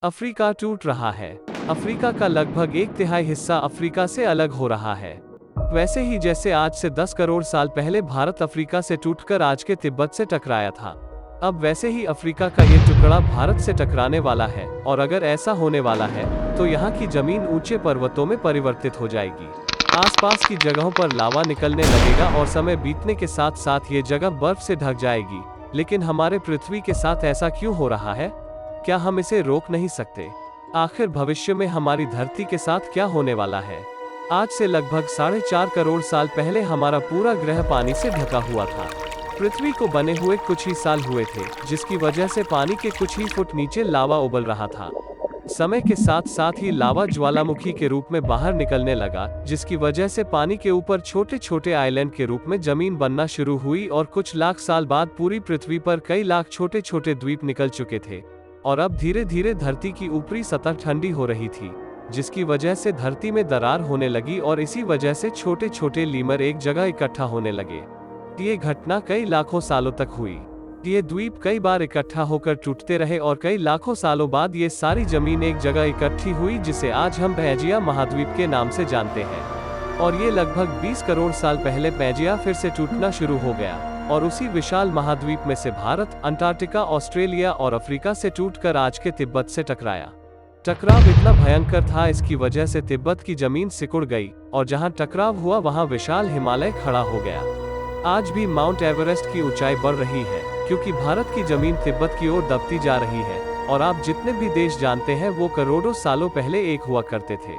Africa टूट रहा है। अफ्रीका का लगभग 1/3 हिस्सा अफ्रीका से अलग हो रहा है। वैसे ही जैसे आज से 10 करोड़ साल पहले भारत अफ्रीका से टूटकर आज के तिब्बत से टकराया था, अब वैसे ही अफ्रीका का ये टुकड़ा भारत से टकराने वाला है। और अगर ऐसा होने वाला है तो यहाँ की जमीन ऊंचे पर्वतों में परिवर्तित हो जाएगी। आसपास की जगहों पर लावा निकलने लगेगा और समय बीतने के साथ साथ ये जगह बर्फ से ढक जाएगी। लेकिन हमारे पृथ्वी के साथ ऐसा क्यों हो रहा है? क्या हम इसे रोक नहीं सकते? आखिर भविष्य में हमारी धरती के साथ क्या होने वाला है? आज से लगभग 4.5 करोड़ साल पहले हमारा पूरा ग्रह पानी से ढका हुआ था। पृथ्वी को बने हुए कुछ ही साल हुए थे, जिसकी वजह से पानी के कुछ ही फुट नीचे लावा उबल रहा था। समय के साथ साथ ही लावा ज्वालामुखी के रूप में बाहर निकलने लगा, जिसकी वजह से पानी के ऊपर छोटे छोटे आइलैंड के रूप में जमीन बनना शुरू हुई और कुछ लाख साल बाद पूरी पृथ्वी पर कई लाख छोटे छोटे द्वीप निकल चुके थे। और अब धीरे धीरे धरती की ऊपरी सतह ठंडी हो रही थी, जिसकी वजह से धरती में दरार होने लगी और इसी वजह से छोटे छोटे लीमर एक जगह इकट्ठा होने लगे। ये घटना कई लाखों सालों तक हुई। ये द्वीप कई बार इकट्ठा होकर टूटते रहे और कई लाखों सालों बाद ये सारी जमीन एक जगह इकट्ठी हुई, जिसे आज हम पैंजिया महाद्वीप के नाम से जानते हैं। और ये लगभग 20 करोड़ साल पहले पैंजिया फिर से टूटना शुरू हो गया और उसी विशाल महाद्वीप में से भारत, अंटार्कटिका, ऑस्ट्रेलिया और अफ्रीका से टूटकर आज के तिब्बत से टकराया। टकराव इतना भयंकर था, इसकी वजह से तिब्बत की जमीन सिकुड़ गई और जहां टकराव हुआ वहां विशाल हिमालय खड़ा हो गया। आज भी माउंट एवरेस्ट की ऊंचाई बढ़ रही है, क्योंकि भारत की जमीन तिब्बत की ओर दबती जा रही है। और आप जितने भी देश जानते हैं वो करोड़ों सालों पहले एक हुआ करते थे।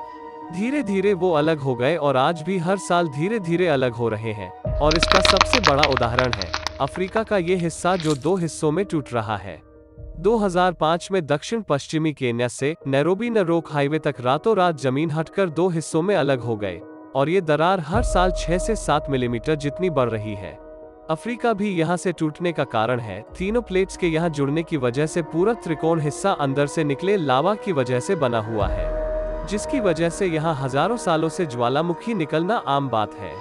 धीरे धीरे वो अलग हो गए और आज भी हर साल धीरे धीरे अलग हो रहे हैं। और इसका सबसे बड़ा उदाहरण है अफ्रीका का ये हिस्सा, जो 2 हिस्सों में टूट रहा है। 2005 में दक्षिण पश्चिमी केन्या से नैरोबी नरोक हाईवे तक रातों रात जमीन हटकर 2 हिस्सों में अलग हो गए और ये दरार हर साल 6 से 7 मिलीमीटर जितनी बढ़ रही है। अफ्रीका भी यहाँ से टूटने का कारण है। तीनों प्लेट्स के यहाँ जुड़ने की वजह से पूरा त्रिकोण हिस्सा अंदर से निकले लावा की वजह से बना हुआ है, जिसकी वजह से यहाँ हजारों सालों से ज्वालामुखी निकलना आम बात है।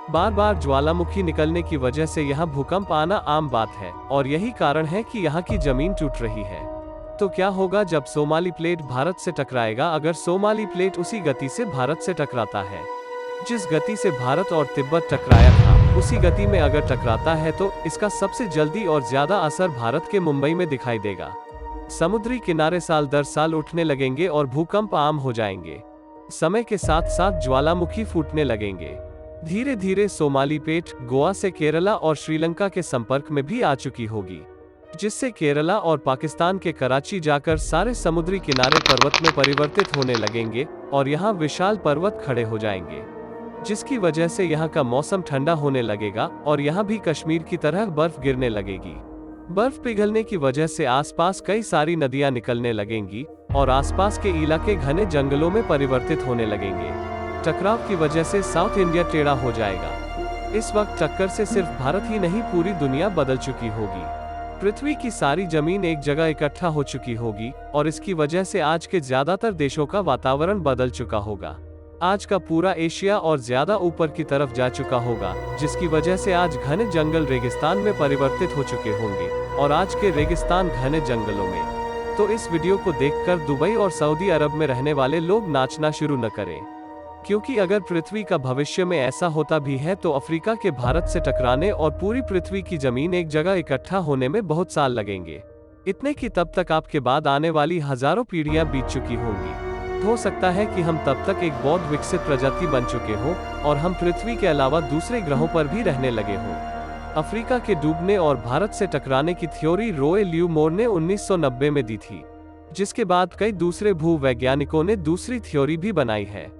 बार बार ज्वालामुखी निकलने की वजह से यहाँ भूकंप आना आम बात है और यही कारण है कि यहाँ की जमीन टूट रही है। तो क्या होगा जब सोमाली प्लेट भारत से टकराएगा? अगर सोमाली प्लेट उसी गति से भारत से टकराता है जिस गति से भारत और तिब्बत टकराया था, उसी गति में अगर टकराता है तो इसका सबसे जल्दी और ज्यादा असर भारत के मुंबई में दिखाई देगा। समुद्री किनारे साल दर साल उठने लगेंगे और भूकंप आम हो जाएंगे। समय के साथ साथ ज्वालामुखी फूटने लगेंगे। धीरे धीरे सोमाली प्लेट गोवा से केरला और श्रीलंका के संपर्क में भी आ चुकी होगी, जिससे केरला और पाकिस्तान के कराची जाकर सारे समुद्री किनारे पर्वत में परिवर्तित होने लगेंगे और यहाँ विशाल पर्वत खड़े हो जाएंगे, जिसकी वजह से यहाँ का मौसम ठंडा होने लगेगा और यहाँ भी कश्मीर की तरह बर्फ गिरने लगेगी। बर्फ पिघलने की वजह से आसपास कई सारी नदियां निकलने लगेंगी और आसपास के इलाके घने जंगलों में परिवर्तित होने लगेंगे। टकराव की वजह से साउथ इंडिया टेढ़ा हो जाएगा। इस वक्त टक्कर से सिर्फ भारत ही नहीं, पूरी दुनिया बदल चुकी होगी। पृथ्वी की सारी जमीन एक जगह इकट्ठा हो चुकी होगी और इसकी वजह से आज के ज्यादातर देशों का वातावरण बदल चुका होगा। आज का पूरा एशिया और ज्यादा ऊपर की तरफ जा चुका होगा, जिसकी वजह से आज घने जंगल रेगिस्तान में परिवर्तित हो चुके होंगे और आज के रेगिस्तान घने जंगलों में। तो इस वीडियो को देखकर दुबई और सऊदी अरब में रहने वाले लोग नाचना शुरू न करें, क्योंकि अगर पृथ्वी का भविष्य में ऐसा होता भी है तो अफ्रीका के भारत से टकराने और पूरी पृथ्वी की जमीन एक जगह इकट्ठा होने में बहुत साल लगेंगे। इतने कि तब तक आपके बाद आने वाली हजारों पीढ़ियां बीत चुकी होंगी। हो सकता है कि हम तब तक एक बहुत विकसित प्रजाति बन चुके हों और हम पृथ्वी के अलावा दूसरे ग्रहों पर भी रहने लगे हों। अफ्रीका के डूबने और भारत से टकराने की थ्योरी रॉय ल्यूमोर ने 1990 में दी थी, जिसके बाद कई दूसरे भूवैज्ञानिकों ने दूसरी थ्योरी भी बनाई है,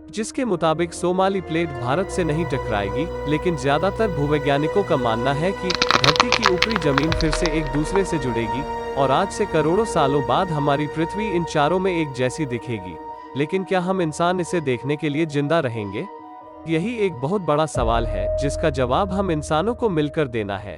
जिसके मुताबिक सोमाली प्लेट भारत से नहीं टकराएगी। लेकिन ज्यादातर भूवैज्ञानिकों का मानना है कि धरती की ऊपरी जमीन फिर से एक दूसरे से जुड़ेगी और आज से करोड़ों सालों बाद हमारी पृथ्वी इन चारों में एक जैसी दिखेगी। लेकिन क्या हम इंसान इसे देखने के लिए जिंदा रहेंगे? यही एक बहुत बड़ा सवाल है, जिसका जवाब हम इंसानों को मिलकर देना है।